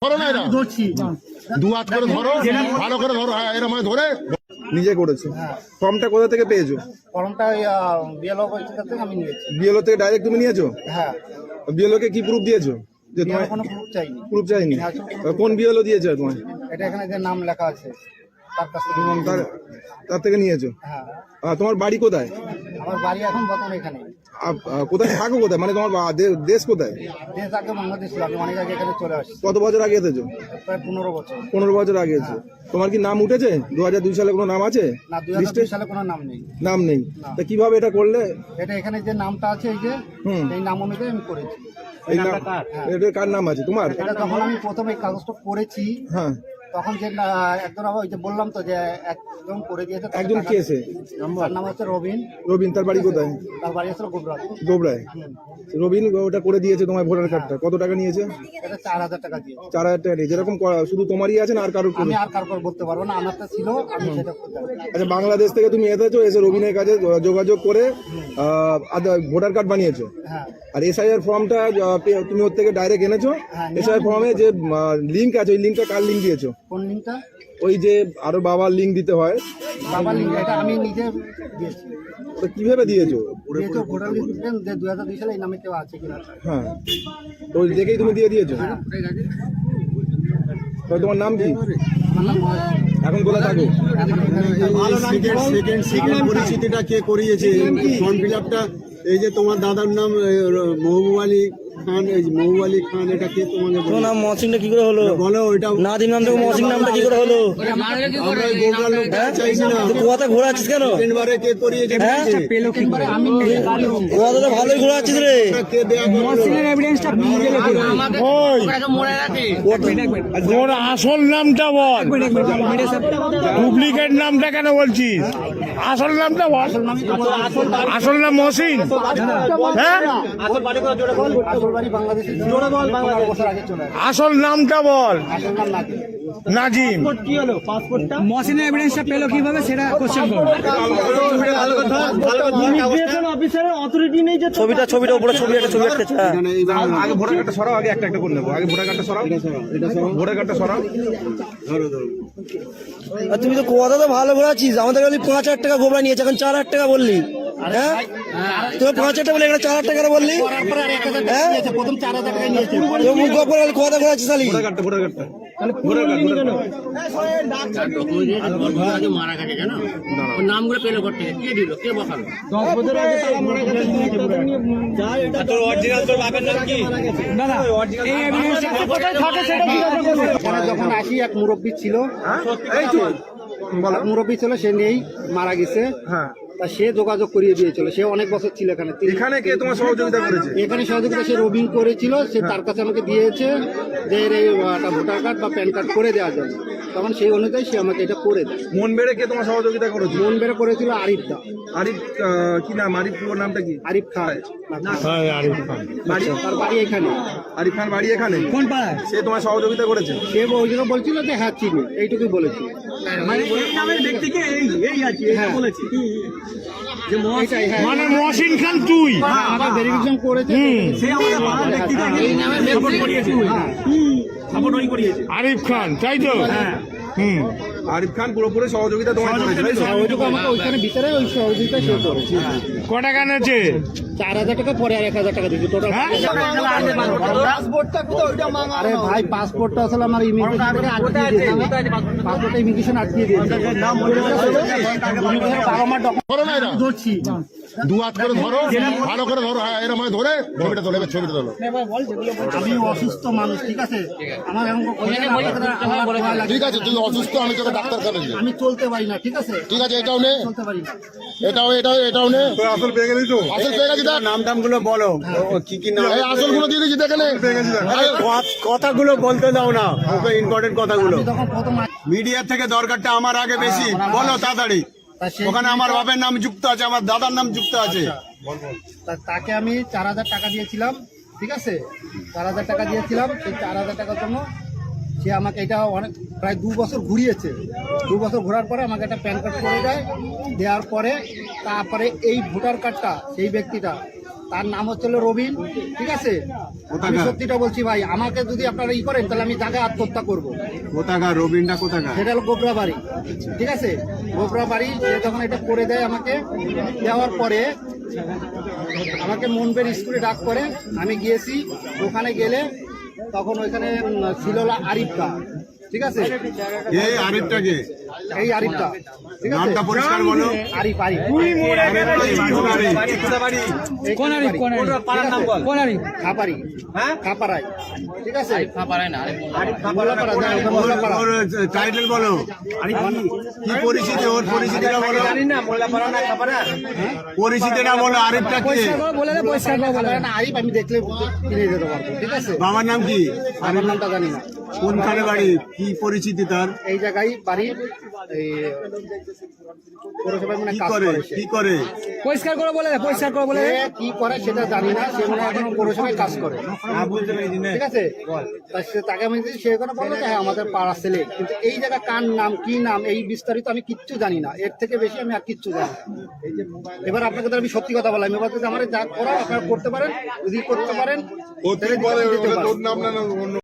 ধরো না, এরা ধরছি দু হাত করে ধরো, ভালো করে ধরো। হ্যাঁ, এরা মানে ধরে নিজে করেছো। ফর্মটা কোথা থেকে পেয়েছো? ফর্মটা বিএলও থেকে আমি নিয়েছি। বিএলও থেকে ডাইরেক্ট তুমি নিয়েছো? হ্যাঁ, বিএলও কে কি প্রুফ দিয়েছো? যে তোমার কোনো প্রুফ চাইনি। প্রুফ চাইনি? কোন বিএলও দিয়েছো তোমায়? এটা এখানে যে নাম লেখা আছে তার কাছ থেকে তার থেকে নিয়েছো? হ্যাঁ। তোমার বাড়ি কোথায়? আমার বাড়ি এখন বর্তমানে এখানে। কোথায় থাকো কোথায়, মানে তোমার দেশ কোথায়? দেশ আগে বাংলাদেশ ছিল, আমি অনেক আগে এখানে চলে আসছি। কত বছর আগে এসেছো? প্রায় 15 বছর। 15 বছর আগে এসেছো। তোমার কি নাম উঠেছে 2002 সালে? কোনো নাম আছে? না, 2002 সালে কোনো নাম নেই। নাম নেই? তা কিভাবে এটা করলে? এটা এখানে যে নামটা আছে এই যে এই নাম অনুযায়ী আমি করেছি। এই নাম এটা কার নাম আছে তোমার? এটা যখন আমি প্রথমে এই কাগজটা করেছি হ্যাঁ, তখন যে একজন ওই যে বললাম তো যে একজন করে দিয়েছে। একজন কে এসে? তার নাম হচ্ছে রবিন। রবিন, তার বাড়ি কোথায়? তার বাড়ি আসলে গোবরা। গোবরায়। রবিন ওটা করে দিয়েছে তোমার ভোটার কার্ডটা। কত টাকা নিয়েছে? এটা 4000 টাকা দিয়ে। 4000 টাকা নিয়ে যেরকম শুধু তোমারই আছে না আর কারোর? আমি আর কারোর বলতে পারবো না, আমারটা ছিল, আমি সেটা করতে পারবো। আচ্ছা, বাংলাদেশ থেকে তুমি এসেছো, এসে রবিনের কাছে যোগাযোগ করে ভোটার কার্ড বানিয়েছো। হ্যাঁ। আর এসআইআর ফর্মটা তুমি ওর থেকে ডাইরেক্ট এনেছো। এসআইআর ফর্মে যে লিঙ্ক আছে, ওই লিঙ্কটা কার লিঙ্ক দিয়েছো? কোন লিঙ্কটা? ওই যে আরো বাবার লিঙ্ক দিতে হয়, বাবার লিঙ্ক, এটা আমি নিজে দিয়েছি। তো কিভাবে দিয়েছো? দিয়েছো ভোটার লিস্ট যে 2002 সালে এই নামে কেউ আছে কিনা। হ্যাঁ, তো ওই দেখেই তুমি দিয়ে দিয়েছো। তো তোমার নাম কি? আমার নাম মহাজন। এখন কোথায় থাকো? সেকেন্ড পরিচিতিটা কে করিয়েছে ফর্ম ফিল আপটা? এই যে তোমার দাদার নাম মহবুব আলী খান, এই মহবুব আলী খান, এটা কে তোমাকে তোমার নাম মহসিনটা কি করে হলো? বলো ওইটা। নাদিম নাম থেকে মহসিন নামটা কি করে হলো? আমরা এই গোবরার লোকটা চাইছি না। তুই কোথায় ঘোরাচ্ছিস কেন? তিনবারে কে করিয়েছে? হ্যাঁ, আমি কোথা তো ভালোই ঘোরাচ্ছিস রে। কে দেয়া তোর আসল নামটা বল, ডুপ্লিকেট নামটা কেন বলছিস? আসল নামটা বল। আসল নাম মহসিন। হ্যাঁ, আসল বাড়ি বাংলাদেশে। জোরে বল, 15 বছর আগে চলে আসে। আসল নামটা বল। আসল নাম নাকি? নাজিম। কি হলো পাসপোর্টটা? মহসিনের এভিডেন্সটা পেলো কিভাবে সেটা কোশ্চেন করো। ইমিগ্রেশন অফিসারের অথরিটি নেই যে ছবিটা উপরে ছবি একটা ছবি একটা। আগে ভোটার কার্ডটা সরাও, আগে একটা একটা করে নেবো। আগে ভোটার কার্ডটা সরাও, ভোটার কার্ডটা সরাও। আর তুমি তো কোথা তো ভালো ঘোরাচ্ছিস, আমাদের খালি 5000 টাকা গোবরা নিয়েছে, এখন 4000 টাকা বললি। হ্যাঁ, তুমি 5000 টাকা বলে এখানে 4000 টাকা বললি। হ্যাঁ, প্রথম 4000 টাকা নিয়েছে। তুমি মুখ করে কোথা ঘোরাচ্ছিস খালি। ভোটার কার্ডটা তাহলে মারা গেছে কেন? ওর নামগুলো পেলো করতে কে দিল, কে বসালো? 10 বছর আগে তারা মারা গেছে। তোর অরিজিনাল তোর বাবার নাম কি? না না, এই এভিডেন্সটা কোথায় থাকে সেটা জিজ্ঞাসা করো। এখানে যখন আসি এক মুরব্বী ছিল, মুরব্বী ছিল, সে নেই, মারা গেছে। হ্যাঁ, তা সে যোগাযোগ করিয়ে দিয়েছিল। সে অনেক বছর ছিল এখানে। এখানে কে তোমার সহযোগিতা করেছে? এখানে সহযোগিতা সে রবিন করেছিল। সে তার কাছে আমাকে দিয়েছে যে এর এই একটা ভোটার কার্ড বা প্যান কার্ড করে দেওয়া যায়। তখন সেই অনুযায়ী সে আমাকে এটা করে দেয়। মন বেড়ে কে তোমার সহযোগিতা করেছে? মন বেড়ে করেছিল আরিফ দা। আরিফ কি নাম? আরিফ পুরো নামটা কি? আরিফ খান। বাড়ি? তার বাড়ি এখানে। আরিফ খান বাড়ি এখানে? কোন পাড়ায়? সে তোমার সহযোগিতা করেছে? সে ওই জন্য বলছিল যে হ্যাঁ চিনি, এইটুকুই বলেছিল। মানে এই নামের ব্যক্তিকে এই আছে এটা বলেছি যে এটাই, হ্যাঁ। মানে মহসিন খান তুই? আমাকে ভেরিফিকেশন করেছে। সে আমাদের পাড়ার ব্যক্তিকে এই নামের সাপোর্ট করিয়েছে। সাপোর্ট ওই করিয়েছে আরিফ খান, তাই তো? হুম। আরিফ খান পুরোপুরি সহযোগিতা তোমার করেছে, তাই তো? সহযোগিতা আমাকে ওইখানে ভিতরে ওই সহযোগিতা সে করেছে। ক টাকা নেছে? 4000 টাকা, পরে আর 1000 টাকা দিয়েছে টোটাল। আরে ভাই, পাসপোর্টটা আসলে আমার ইমিগ্রেশন থেকে আটকিয়ে দিয়েছে। পাসপোর্টটা ইমিগ্রেশন আটকিয়ে দিয়েছে। বাবা মা ধরো না, এরা ধরছি দু হাত করে ধরো, ভালো করে ধরো। হ্যাঁ, এরা মানে ধরে ছবিটা তোলে, ছবিটা তোলো। আমি অসুস্থ মানুষ, ঠিক আছে? আমার এখন ঠিক আছে, তুই অসুস্থ, আমি তোকে ডাক্তারখানে নিয়ে। আমি চলতে পারি না, ঠিক আছে? ঠিক আছে, এটাও নে, চলতে পারি না। এটাও নে। আসল পেয়ে গেলি তো? আসল পেয়ে গেছি, দেখ। নাম টাম গুলো বলো, কি কি নাম? এই আসল গুলো দিয়ে দিয়েছি, দেখে নে। কথাগুলো বলতে দাও না, ওকে ইম্পর্টেন্ট কথাগুলো। আমি তখন প্রথম মিডিয়া থেকে দরকারটা আমার আগে বেশি, বলো তাড়াতাড়ি। ওখানে আমার বাবার নাম যুক্ত আছে, আমার দাদার নাম যুক্ত আছে। তাকে আমি 4000 টাকা দিয়েছিলাম, ঠিক আছে? 4000 টাকা দিয়েছিলাম। সেই 4000 টাকার জন্য সে আমাকে এটা অনেক প্রায় 2 বছর ঘুরিয়েছে। 2 বছর ঘোরার পরে আমাকে একটা প্যান কার্ড করে দেয়। দেওয়ার পরে তারপরে এই ভোটার কার্ডটা সেই ব্যক্তিটা তার নাম হচ্ছে হলো রবিন, ঠিক আছে? আমি সত্যিটা বলছি ভাই, আমাকে যদি আপনারা ই করেন তাহলে আমি জায়গায় আত্মহত্যা করবো। কোথাকার রবিনটা কোথাকার? সেটা হলো গোবরাবাড়ি, ঠিক আছে? গোবরাবাড়ি সে যখন এটা করে দেয় আমাকে, দেওয়ার পরে আমাকে মনবের স্কুলে ডাক করে, আমি গিয়েছি। ওখানে গেলে তখন ওইখানে ছিল হলো আরিফটা, ঠিক আছে? এই আরিফটাকে, এই আরিফটা, ঠিক আছে? নামটা পরিষ্কার বলো। আরিফ, আরিফ। খাপারি, খাপারাই, ঠিক আছে? পারায় না মোল্লাপাড়া, মোল্লাপাড়া। ওর টাইটেল বলো, কি পরিচিতি, ওর পরিচিতিটা বলো, পরিচিতিটা বলো। আরিফটা কে? খাপারা না, আরিফ আমি দেখলে কিনে যেতে পারবো, ঠিক আছে? বাবার নাম কি? আমার নামটা জানি না। কোনখানে বাড়ি, কি পরিচিতি তার? এই জায়গায় বাড়ি, এই পৌরসভায় মানে কি কাজ করে, করে সে। কি করে? পরিষ্কার করে বলে, পরিষ্কার করে বলে। সে কি করে সেটা জানি না, সে মনে হয় এখন পৌরসভায় কাজ করে, ঠিক আছে? তাকে আমি যদি সে কোনো বললো যে হ্যাঁ আমাদের পাড়ার ছেলে, কিন্তু এই জায়গা কার নাম, কি নাম, এই বিস্তারিত আমি কিচ্ছু জানি না। এর থেকে বেশি আমি আর কিচ্ছু জানি না। এবার আপনাকে তো আমি সত্যি কথা বললাম, এবার যদি আমার যা করা আপনারা করতে পারেন, যদি করতে পারেন তাহলে দিতে পারেন।